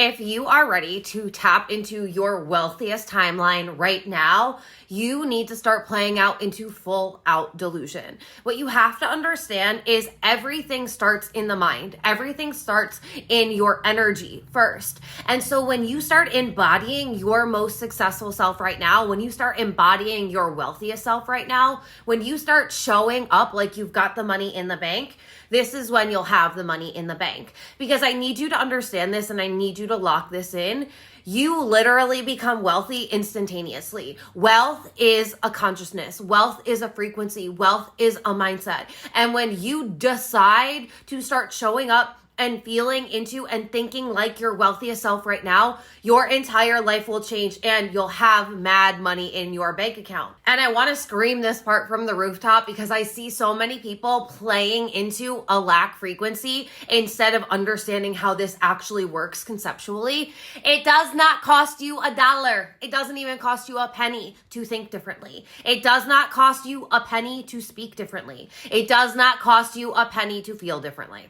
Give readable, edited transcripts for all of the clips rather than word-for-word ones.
If you are ready to tap into your wealthiest timeline right now, you need to start playing out into full out delusion. What you have to understand is everything starts in the mind. Everything starts in your energy first. And so when you start embodying your most successful self right now, when you start embodying your wealthiest self right now, when you start showing up like you've got the money in the bank, this is when you'll have the money in the bank. Because I need you to understand this and I need you to lock this in. You literally become wealthy instantaneously. Wealth is a consciousness. Wealth is a frequency. Wealth is a mindset. And when you decide to start showing up and feeling into and thinking like your wealthiest self right now, your entire life will change and you'll have mad money in your bank account. And I want to scream this part from the rooftop because I see so many people playing into a lack frequency instead of understanding how this actually works conceptually. It does not cost you $1. It doesn't even cost you a penny to think differently. It does not cost you a penny to speak differently. It does not cost you a penny to feel differently.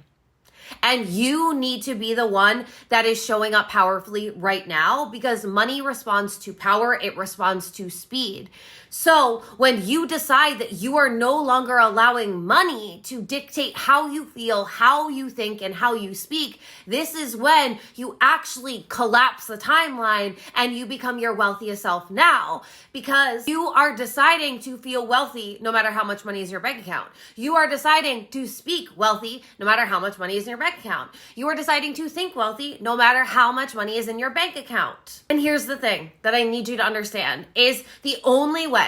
And you need to be the one that is showing up powerfully right now because money responds to power. It responds to speed. So when you decide that you are no longer allowing money to dictate how you feel, how you think, and how you speak, this is when you actually collapse the timeline and you become your wealthiest self now because you are deciding to feel wealthy no matter how much money is in your bank account. You are deciding to speak wealthy no matter how much money is in your bank account. You are deciding to think wealthy no matter how much money is in your bank account. And here's the thing that I need you to understand is the only way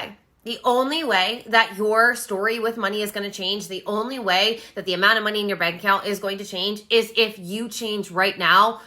that your story with money is going to change, the only way that the amount of money in your bank account is going to change is if you change right now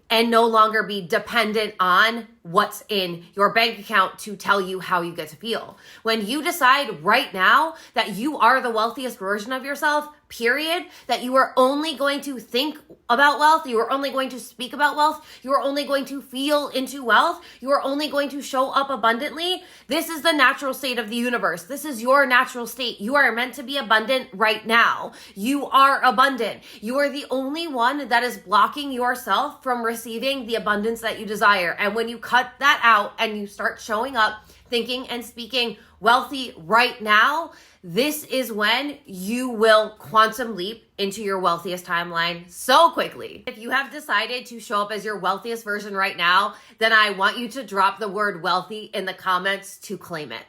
and no longer be dependent on what's in your bank account to tell you how you get to feel. When you decide right now that you are the wealthiest version of yourself, period, that you are only going to think about wealth, you are only going to speak about wealth, you are only going to feel into wealth, you are only going to show up abundantly, this is the natural state of the universe. This is your natural state. You are meant to be abundant right now. You are abundant. You are the only one that is blocking yourself from receiving the abundance that you desire. And when you cut that out and you start showing up, thinking and speaking wealthy right now, this is when you will quantum leap into your wealthiest timeline so quickly. If you have decided to show up as your wealthiest version right now, then I want you to drop the word wealthy in the comments to claim it.